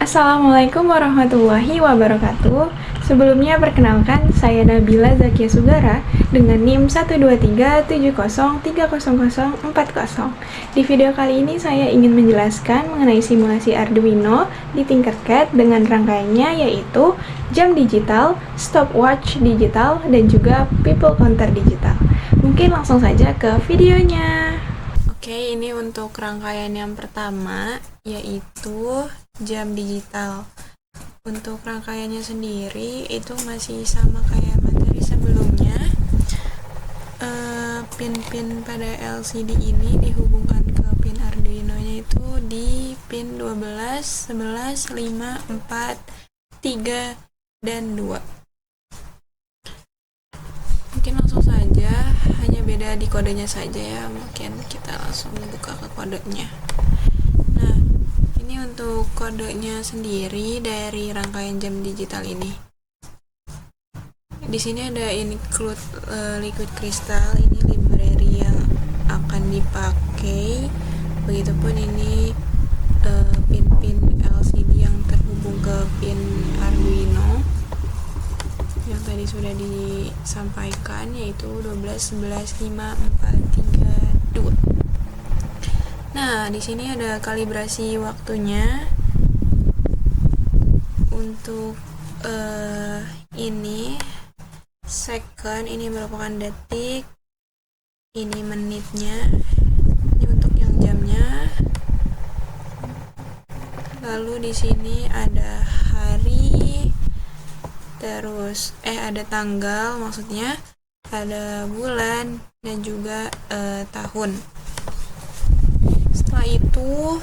Assalamualaikum warahmatullahi wabarakatuh. Sebelumnya perkenalkan, saya Nabila Zakia Sugara dengan NIM 12370303040. Di video kali ini saya ingin menjelaskan mengenai simulasi Arduino di Tinkercad dengan rangkaiannya yaitu jam digital, stopwatch digital, dan juga people counter digital. Mungkin langsung saja ke videonya. Oke, ini untuk rangkaian yang pertama yaitu jam digital. Untuk rangkaiannya sendiri itu masih sama kayak materi sebelumnya. Pin-pin pada LCD ini dihubungkan ke pin Arduino-nya itu di pin 12, 11, 5, 4, 3, dan 2. Mungkin langsung saja, hanya beda di kodenya saja ya. Mungkin kita langsung buka ke kodenya. Nah, ini untuk kodenya sendiri dari rangkaian jam digital ini. Di sini ada include liquid crystal, ini library yang akan dipakai. Begitupun ini pin-pin LCD yang terhubung ke pin Arduino yang tadi sudah disampaikan, yaitu 12, 11, 5, 4, 3, 2. Nah, di sini ada kalibrasi waktunya. Untuk ini second, ini merupakan detik, ini menitnya, ini untuk yang jamnya. Lalu di sini ada hari, terus ada tanggal, maksudnya ada bulan, dan juga tahun. Setelah itu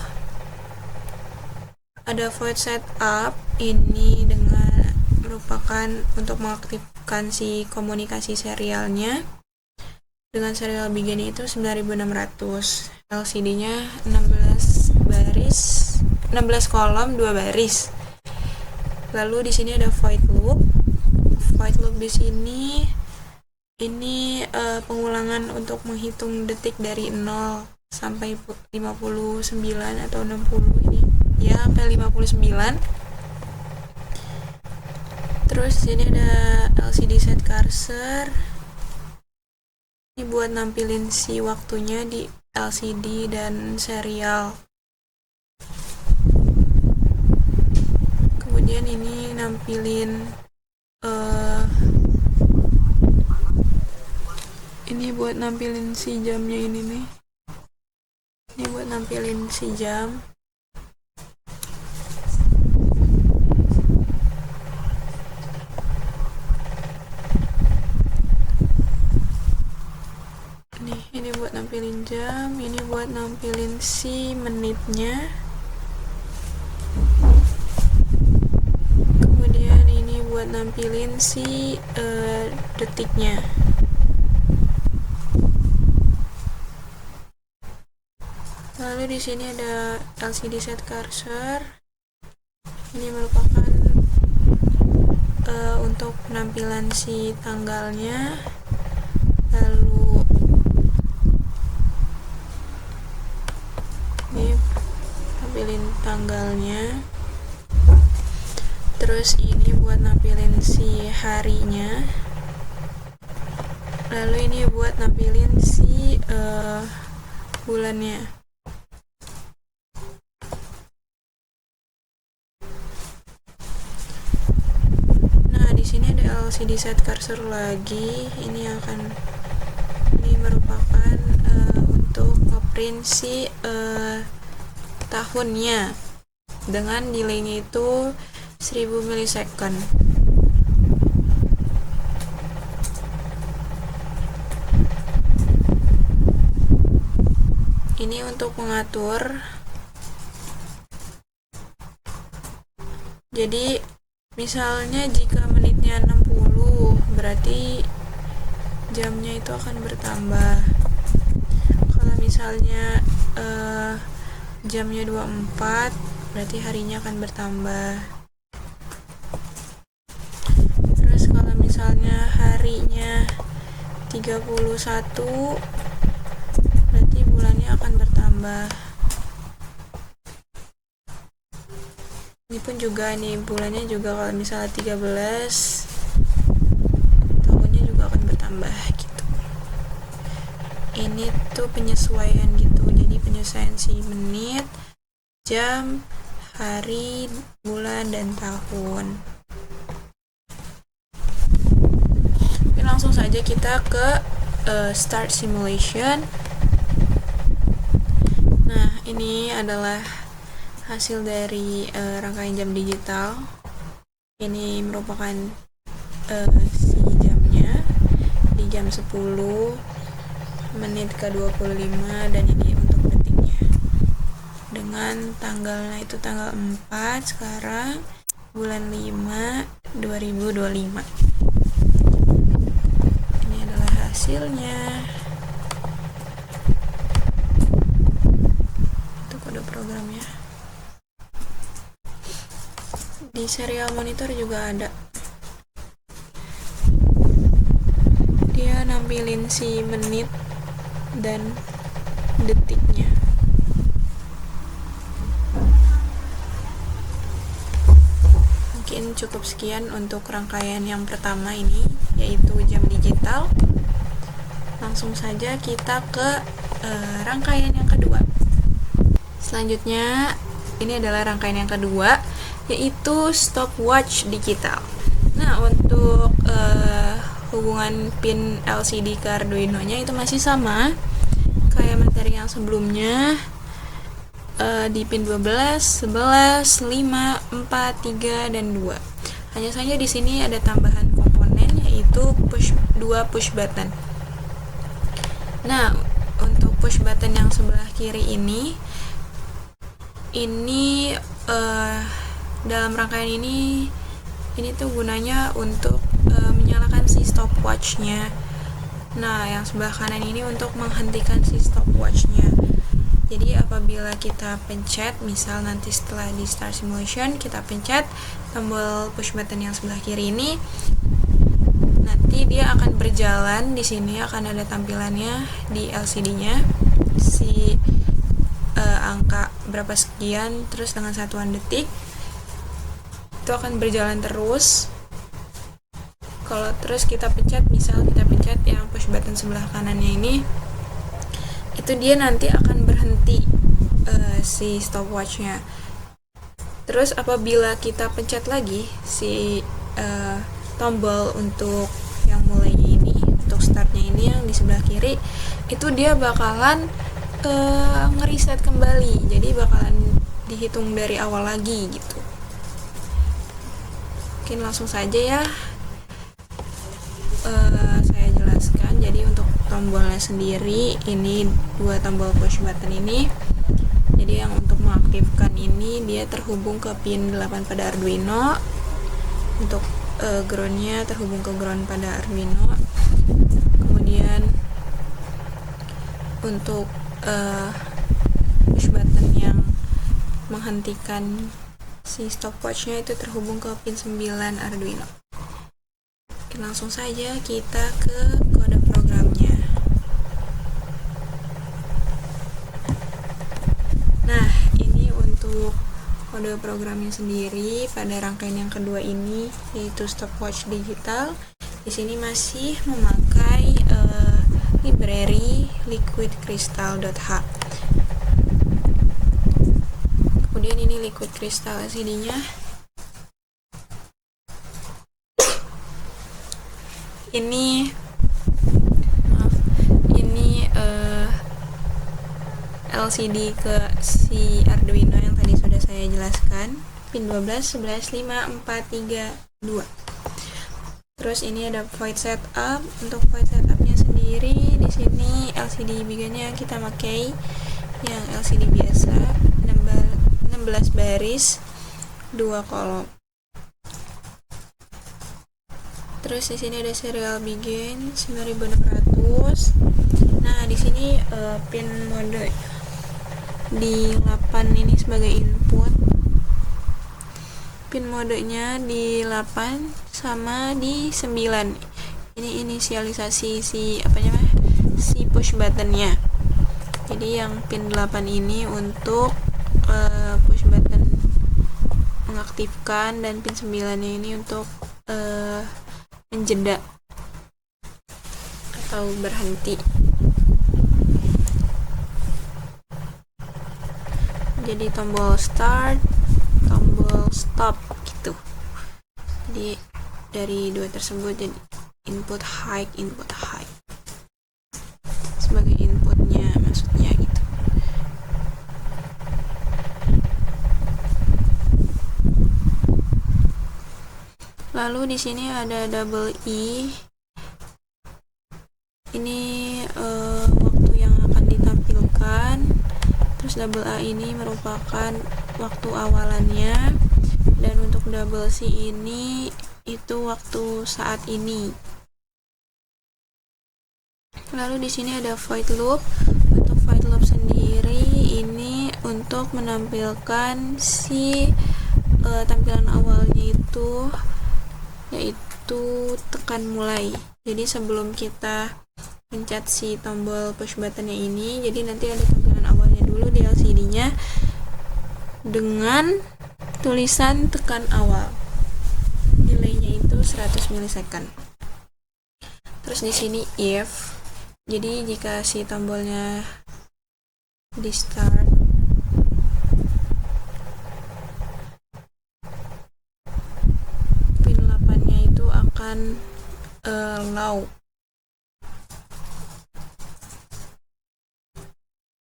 ada void setup, ini dengan merupakan untuk mengaktifkan si komunikasi serialnya. Dengan serial begin itu 9600, LCD-nya 16 baris, 16 kolom 2 baris. Lalu di sini ada void loop. Void loop di sini ini pengulangan untuk menghitung detik dari 0 sampai 59 atau 60 ini. Ya, sampai 59. Terus di sini ada LCD set cursor. Ini buat nampilin si waktunya di LCD dan serial. Kemudian ini nampilin ini buat nampilin si jamnya ini nih. Ini buat nampilin si jam. Ini buat nampilin jam, ini buat nampilin si menitnya. Kemudian ini buat nampilin si detiknya. Lalu di sini ada LCD set cursor. Ini merupakan untuk penampilan si tanggalnya. Lalu ini nampilin tanggalnya. Terus ini buat nampilin si harinya. Lalu ini buat nampilin si bulannya. LCD set cursor lagi, ini merupakan untuk ngeprint si tahunnya dengan delaynya itu 1000 milisecond. Ini untuk mengatur, jadi misalnya jika menitnya 60, berarti jamnya itu akan bertambah. Kalau misalnya jamnya 24, berarti harinya akan bertambah. Terus kalau misalnya harinya 31, berarti bulannya akan bertambah. Ini pun juga nih bulannya juga kalau misalnya 13, tahunnya juga akan bertambah gitu. Ini tuh penyesuaian gitu, jadi penyesuaian si menit, jam, hari, bulan, dan tahun. Oke, langsung saja kita ke start simulation. Nah, ini adalah hasil dari rangkaian jam digital. Ini merupakan si jamnya di jam 10 menit ke 25, dan ini untuk detiknya dengan tanggalnya itu tanggal 4 sekarang bulan 5 2025. Ini adalah hasilnya. Itu kode programnya. Di serial monitor juga ada. Dia nampilin si menit dan detiknya. Mungkin cukup sekian untuk rangkaian yang pertama ini, yaitu jam digital. Langsung saja kita ke rangkaian yang kedua. Selanjutnya, ini adalah rangkaian yang kedua, yaitu stopwatch digital. Nah, untuk hubungan pin LCD ke Arduino-nya itu masih sama kayak materi yang sebelumnya, di pin 12, 11, 5, 4, 3, dan 2. Hanya saja di sini ada tambahan komponen, yaitu dua push button. Nah, untuk push button yang sebelah kiri ini dalam rangkaian ini tuh gunanya untuk menyalakan si stopwatch-nya. Nah, yang sebelah kanan ini untuk menghentikan si stopwatch-nya. Jadi apabila kita pencet, misal nanti setelah di start simulation kita pencet tombol push button yang sebelah kiri ini, nanti dia akan berjalan. Di sini akan ada tampilannya di LCD-nya si angka berapa sekian, terus dengan satuan detik. Itu akan berjalan terus. Kalau terus kita pencet, misal kita pencet yang push button sebelah kanannya ini, itu dia nanti akan berhenti si stopwatch-nya. Terus apabila kita pencet lagi si tombol untuk yang mulainya ini, untuk startnya ini yang di sebelah kiri, itu dia bakalan ngeriset kembali, jadi bakalan dihitung dari awal lagi gitu. Mungkin langsung saja ya saya jelaskan. Jadi untuk tombolnya sendiri, ini dua tombol push button ini. Jadi yang untuk mengaktifkan ini dia terhubung ke pin 8 pada Arduino. Untuk groundnya terhubung ke ground pada Arduino. Kemudian untuk push button yang menghentikan si stopwatch-nya itu terhubung ke pin 9 Arduino. Oke, langsung saja kita ke kode programnya. Nah, ini untuk kode programnya sendiri pada rangkaian yang kedua ini, yaitu stopwatch digital. Di sini masih memakai library liquidcrystal.h. Kemudian ini liquid crystal LCD-nya. Ini LCD ke si Arduino yang tadi sudah saya jelaskan, pin 12, 11, 5, 4, 3, 2. Terus ini ada void setup. Untuk void setupnya sendiri, di sini LCD biganya kita pakai yang LCD biasa, 16 baris, 2 kolom. Terus di sini ada serial begin 9600. Nah, di sini pin mode di 8 ini sebagai input. Pin modenya di 8 sama di 9. Ini inisialisasi si push buttonnya. Jadi yang pin 8 ini untuk push button mengaktifkan, dan pin 9-nya ini untuk menjeda atau berhenti. Jadi tombol start, tombol stop gitu. Jadi dari dua tersebut jadi input high sebagai inputnya maksudnya gitu. Lalu di sini ada double E. Ini waktu yang akan ditampilkan. Terus double A ini merupakan waktu awalannya, dan untuk double C ini itu waktu saat ini. Lalu di sini ada void loop. Untuk void loop sendiri ini untuk menampilkan si tampilan awalnya itu, yaitu tekan mulai. Jadi sebelum kita pencet si tombol push buttonnya ini, jadi nanti ada tampilan awalnya dulu di LCD-nya dengan tulisan tekan awal. Delaynya itu 100 milisecond. Terus di sini if. Jadi jika si tombolnya di start, pin 8-nya itu akan low.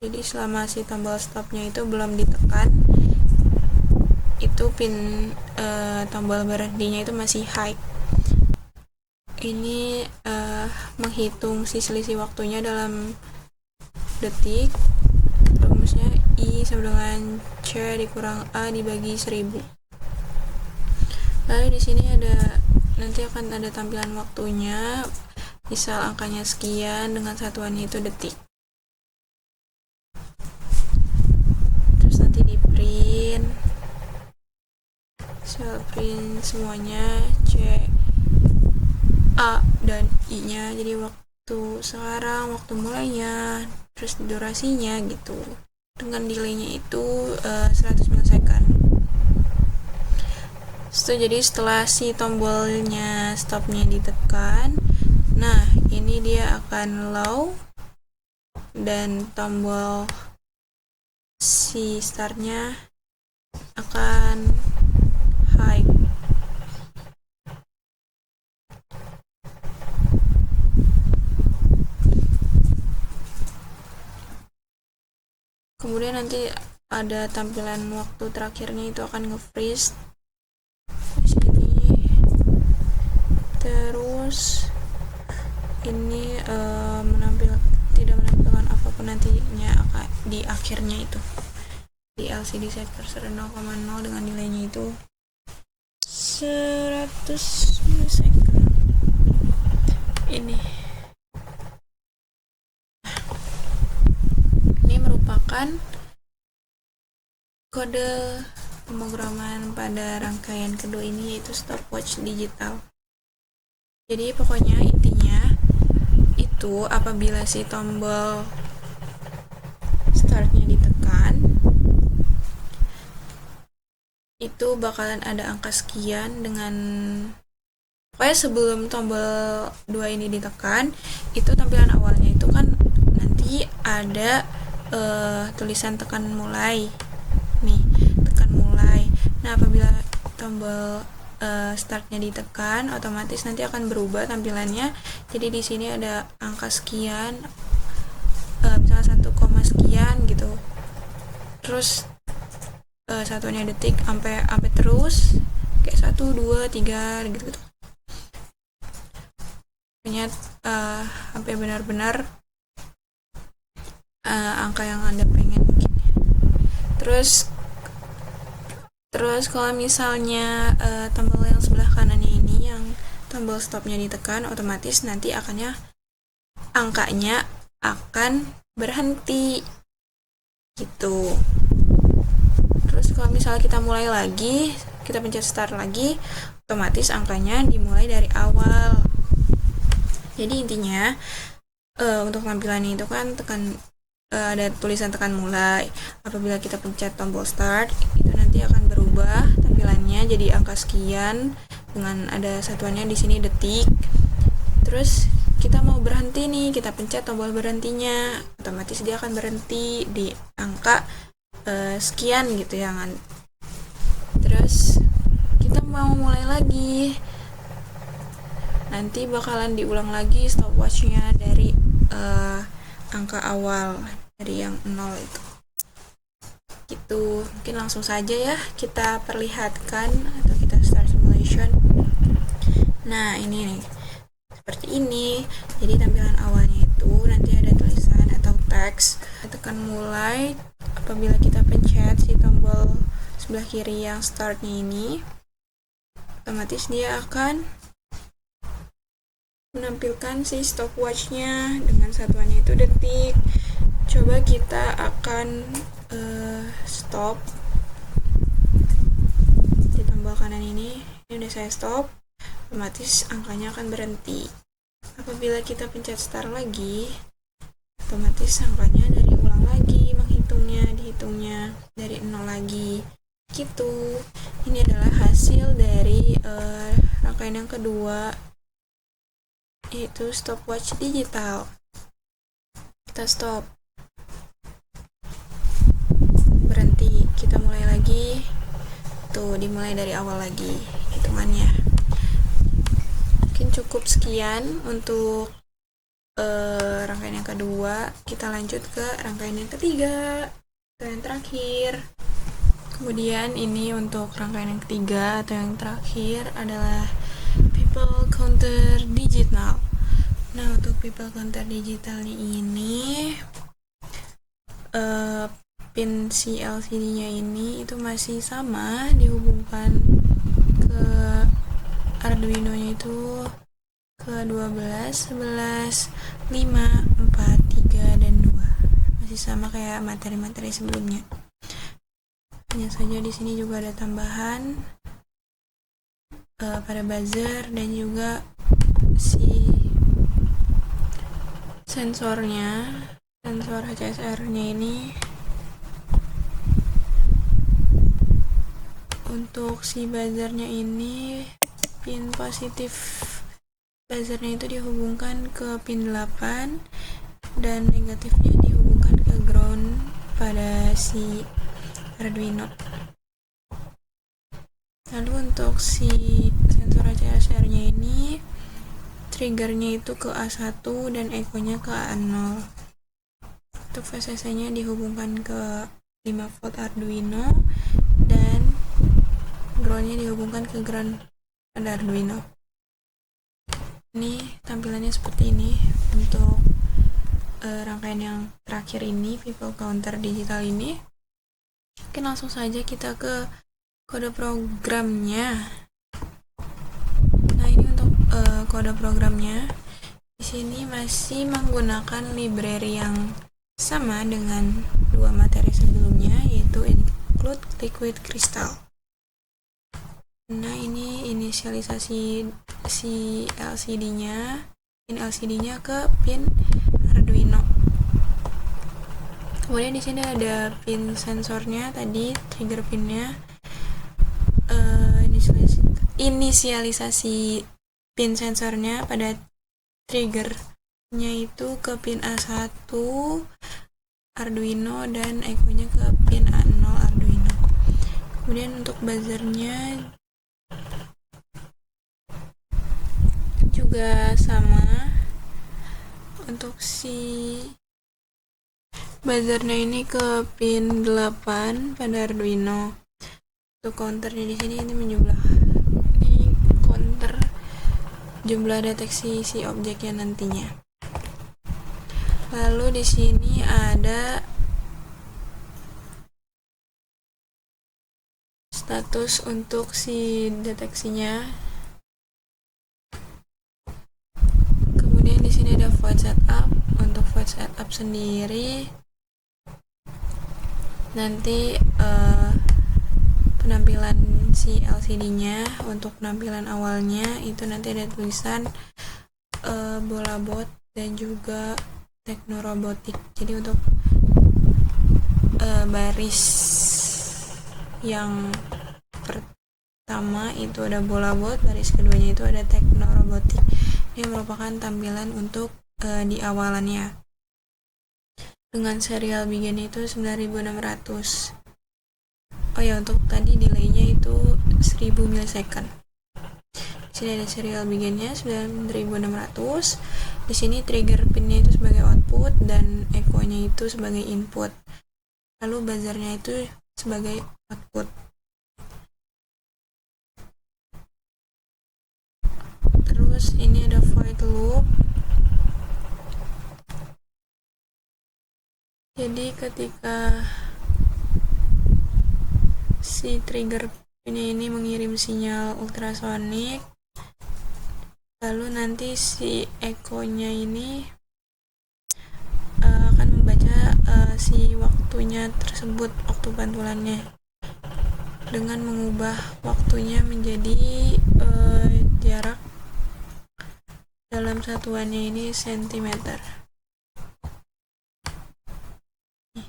Jadi selama si tombol stopnya itu belum ditekan, itu pin tombol berhentinya itu masih high. Ini menghitung si selisih waktunya dalam detik. Rumusnya I sama dengan C dikurang A dibagi 1000. Lalu di sini nanti akan ada tampilan waktunya, misal angkanya sekian dengan satuannya itu detik. Terus nanti di print, print semuanya C, A, dan I-nya. Jadi waktu sekarang, waktu mulainya, terus durasinya gitu. Dengan delaynya itu 100 milisecond. Jadi setelah si tombolnya stopnya ditekan, nah ini dia akan low, dan tombol si startnya akan high. Kemudian nanti ada tampilan waktu terakhirnya itu akan nge-freeze di sini. Terus ini tidak menampilkan apapun nantinya di akhirnya itu. Di LCD set cursor 0,0 dengan nilainya itu 100 milisecond. Ini merupakan kode pemrograman pada rangkaian kedua ini, yaitu stopwatch digital. Jadi pokoknya intinya itu apabila si tombol startnya ditekan, itu bakalan ada angka sekian dengan pokoknya sebelum tombol 2 ini ditekan, itu tampilan awalnya itu kan nanti ada tulisan tekan mulai. Nih, tekan mulai. Nah, apabila tombol startnya ditekan, otomatis nanti akan berubah tampilannya. Jadi di sini ada angka sekian, misalnya 1, sekian gitu. Terus satunya detik sampai terus kayak 1, 2, 3 gitu. Pokoknya sampai benar-benar angka yang Anda pengen mungkin. Terus kalau misalnya tombol yang sebelah kanannya ini yang tombol stopnya ditekan, otomatis nanti angkanya akan berhenti gitu. Terus kalau misalnya kita mulai lagi, kita pencet start lagi, otomatis angkanya dimulai dari awal. Jadi intinya untuk tampilannya itu kan ada tulisan tekan mulai. Apabila kita pencet tombol start, itu nanti akan berubah tampilannya jadi angka sekian dengan ada satuannya di sini detik. Terus kita mau berhenti nih, kita pencet tombol berhentinya, otomatis dia akan berhenti di angka sekian gitu ya kan. Terus kita mau mulai lagi, nanti bakalan diulang lagi stopwatchnya dari angka awal, dari yang 0 itu gitu. Mungkin langsung saja ya kita perlihatkan atau kita start simulation. Nah ini nih, seperti ini. Jadi tampilan awalnya itu nanti ada tulisan atau teks. Kita tekan mulai. Apabila kita pencet si tombol sebelah kiri yang startnya ini, otomatis dia akan menampilkan si stopwatchnya dengan satuannya itu detik. Coba kita akan stop di tombol kanan ini udah saya stop, otomatis angkanya akan berhenti. Apabila kita pencet start lagi, otomatis angkanya dari ulang lagi dihitungnya dari 0 lagi gitu. Ini adalah hasil dari rangkaian yang kedua, yaitu stopwatch digital. Kita stop, berhenti, kita mulai lagi, tuh dimulai dari awal lagi hitungannya. Mungkin cukup sekian untuk rangkaian yang kedua. Kita lanjut ke rangkaian yang ketiga atau yang terakhir. Kemudian ini untuk rangkaian yang ketiga atau yang terakhir adalah people counter digital. Nah, untuk people counter digitalnya ini pin si LCD-nya ini itu masih sama, dihubungkan ke Arduino-nya itu ke 12, 11, 5, 4, 3, dan 2. Masih sama kayak materi-materi sebelumnya. Hanya saja di sini juga ada tambahan pada buzzer dan juga si sensornya, sensor HCSR-nya ini. Untuk si buzzernya ini, pin positif buzzernya itu dihubungkan ke pin 8 dan negatifnya dihubungkan ke ground pada si Arduino. Lalu untuk si sensor HCSR-nya ini, triggernya itu ke A1 dan echo-nya ke A0. Untuk VCC-nya dihubungkan ke 5 volt Arduino dan ground-nya dihubungkan ke ground pada Arduino. Ini tampilannya seperti ini untuk rangkaian yang terakhir ini, people counter digital ini. Oke, langsung saja kita ke kode programnya. Nah, ini untuk kode programnya. Di sini masih menggunakan library yang sama dengan dua materi sebelumnya, yaitu include liquid crystal. Nah, ini inisialisasi si LCD-nya, pin LCD-nya ke pin Arduino. Kemudian di sini ada pin sensornya tadi, trigger pinnya. Inisialisasi pin sensornya pada triggernya itu ke pin A1 Arduino dan echo-nya ke pin A0 Arduino. Kemudian untuk buzzernya juga sama. Untuk si buzzernya ini ke pin 8 pada Arduino. Untuk counternya di sini ini menjumlah, ini counter jumlah deteksi si objeknya nantinya. Lalu di sini ada status untuk si deteksinya. Kemudian di sini ada void setup. Untuk void setup sendiri nanti penampilan si LCD-nya, untuk penampilan awalnya itu nanti ada tulisan bola bot dan juga teknorobotik. Jadi untuk baris yang pertama itu ada bola bot, baris keduanya itu ada teknorobotik. Ini merupakan tampilan untuk di awalannya. Dengan serial begini itu 9600. Oh ya, untuk tadi delaynya itu 1000 milisecond. Di sini ada serial beginnya 9600. Di sini trigger pinnya itu sebagai output dan echo-nya itu sebagai input. Lalu buzzernya itu sebagai output. Terus ini ada void loop. Jadi ketika si trigger pinnya ini mengirim sinyal ultrasonik, lalu nanti si echo-nya ini akan membaca si waktunya tersebut, waktu pantulannya, dengan mengubah waktunya menjadi jarak dalam satuannya ini sentimeter.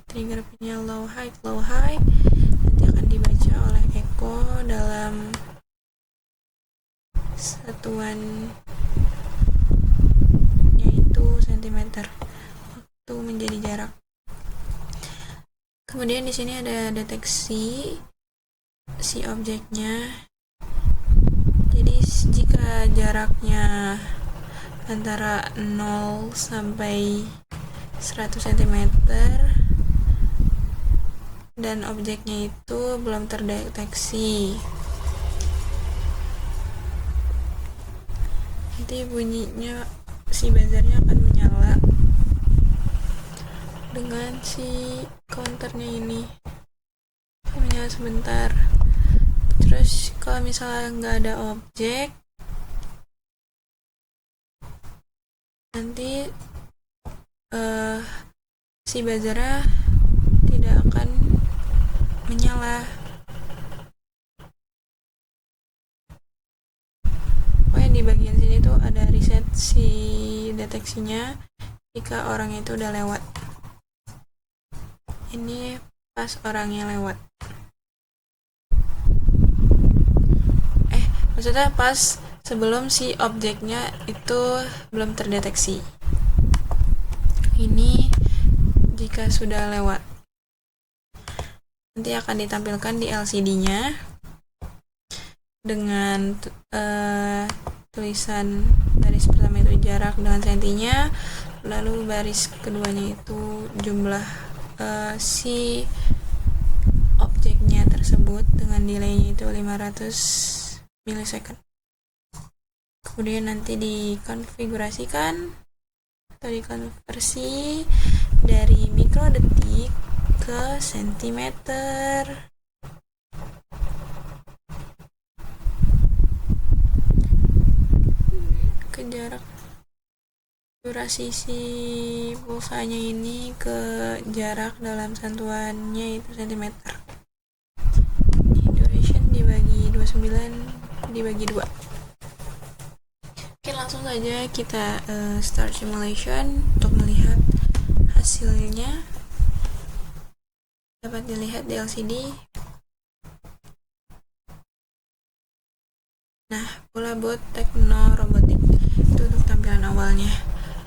Trigger pinnya low high nanti akan dibaca oleh echo dalam satuannya itu sentimeter, waktu menjadi jarak. Kemudian di sini ada deteksi si objeknya. Jadi jika jaraknya antara 0 sampai 100 cm dan objeknya itu belum terdeteksi, nanti bunyinya si buzzernya akan menyala dengan si counternya ini menyala sebentar. Terus kalau misalnya nggak ada objek, nanti si buzzernya tidak akan menyala. Pokoknya di bagian sini tuh ada reset si deteksinya jika orang itu udah lewat. Ini pas orangnya lewat. Maksudnya pas sebelum si objeknya itu belum terdeteksi. Ini jika sudah lewat. Nanti akan ditampilkan di LCD-nya dengan tulisan baris pertama itu jarak dengan sentinya, lalu baris keduanya itu jumlah si objeknya tersebut dengan delaynya itu 500 milisecond. Kemudian nanti dikonfigurasikan atau dikonversi dari mikrodetik ke sentimeter. Ke jarak durasi si pulsanya ini ke jarak dalam satuannya itu sentimeter. Duration dibagi 29 dibagi 2. Oke, langsung saja kita start simulation untuk melihat hasilnya. Dapat dilihat di LCD. Nah, bola bot teknorobotik itu untuk tampilan awalnya.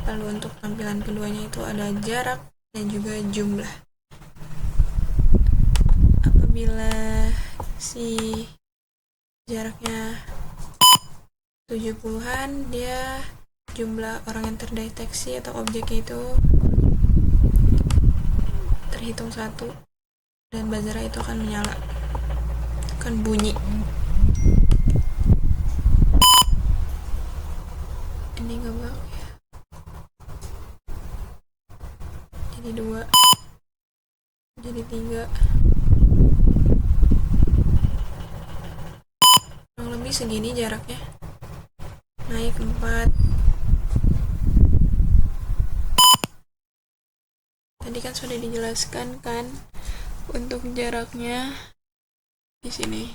Lalu untuk tampilan keduanya itu ada jarak dan juga jumlah. Apabila si jaraknya 70-an, dia jumlah orang yang terdeteksi atau objeknya itu terhitung 1 dan buzzer itu akan menyala, akan bunyi. Ini ngebak ya, jadi 2, jadi 3, kurang lebih segini jaraknya. Naik 4. Tadi kan sudah dijelaskan kan untuk jaraknya di sini.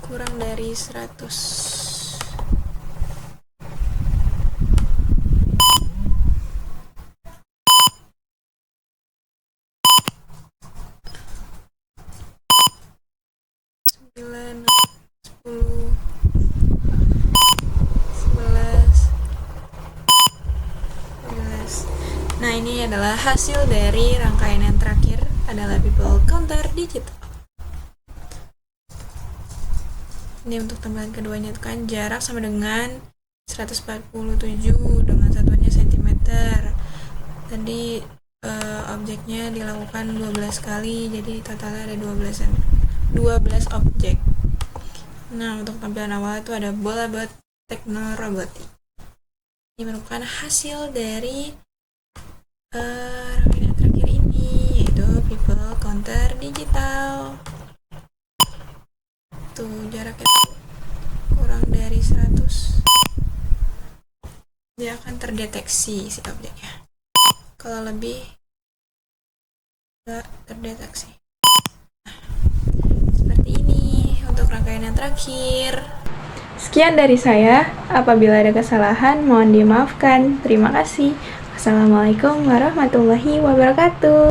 Kurang dari 100. ini adalah hasil dari rangkaian yang terakhir adalah people counter digital. Ini untuk tampilan keduanya itu kan jarak sama dengan 147 dengan satuannya cm. Tadi objeknya dilakukan 12 kali, jadi totalnya ada 12 objek. Nah, untuk tampilan awal itu ada bola buat teknorobotik. Ini merupakan hasil dari rangkaian terakhir ini, yaitu people counter digital. Tuh jaraknya kurang dari 100, dia akan terdeteksi si objeknya. Kalau lebih nggak terdeteksi. Nah, seperti ini untuk rangkaian yang terakhir. Sekian dari saya. Apabila ada kesalahan mohon dimaafkan. Terima kasih. Wassalamualaikum warahmatullahi wabarakatuh.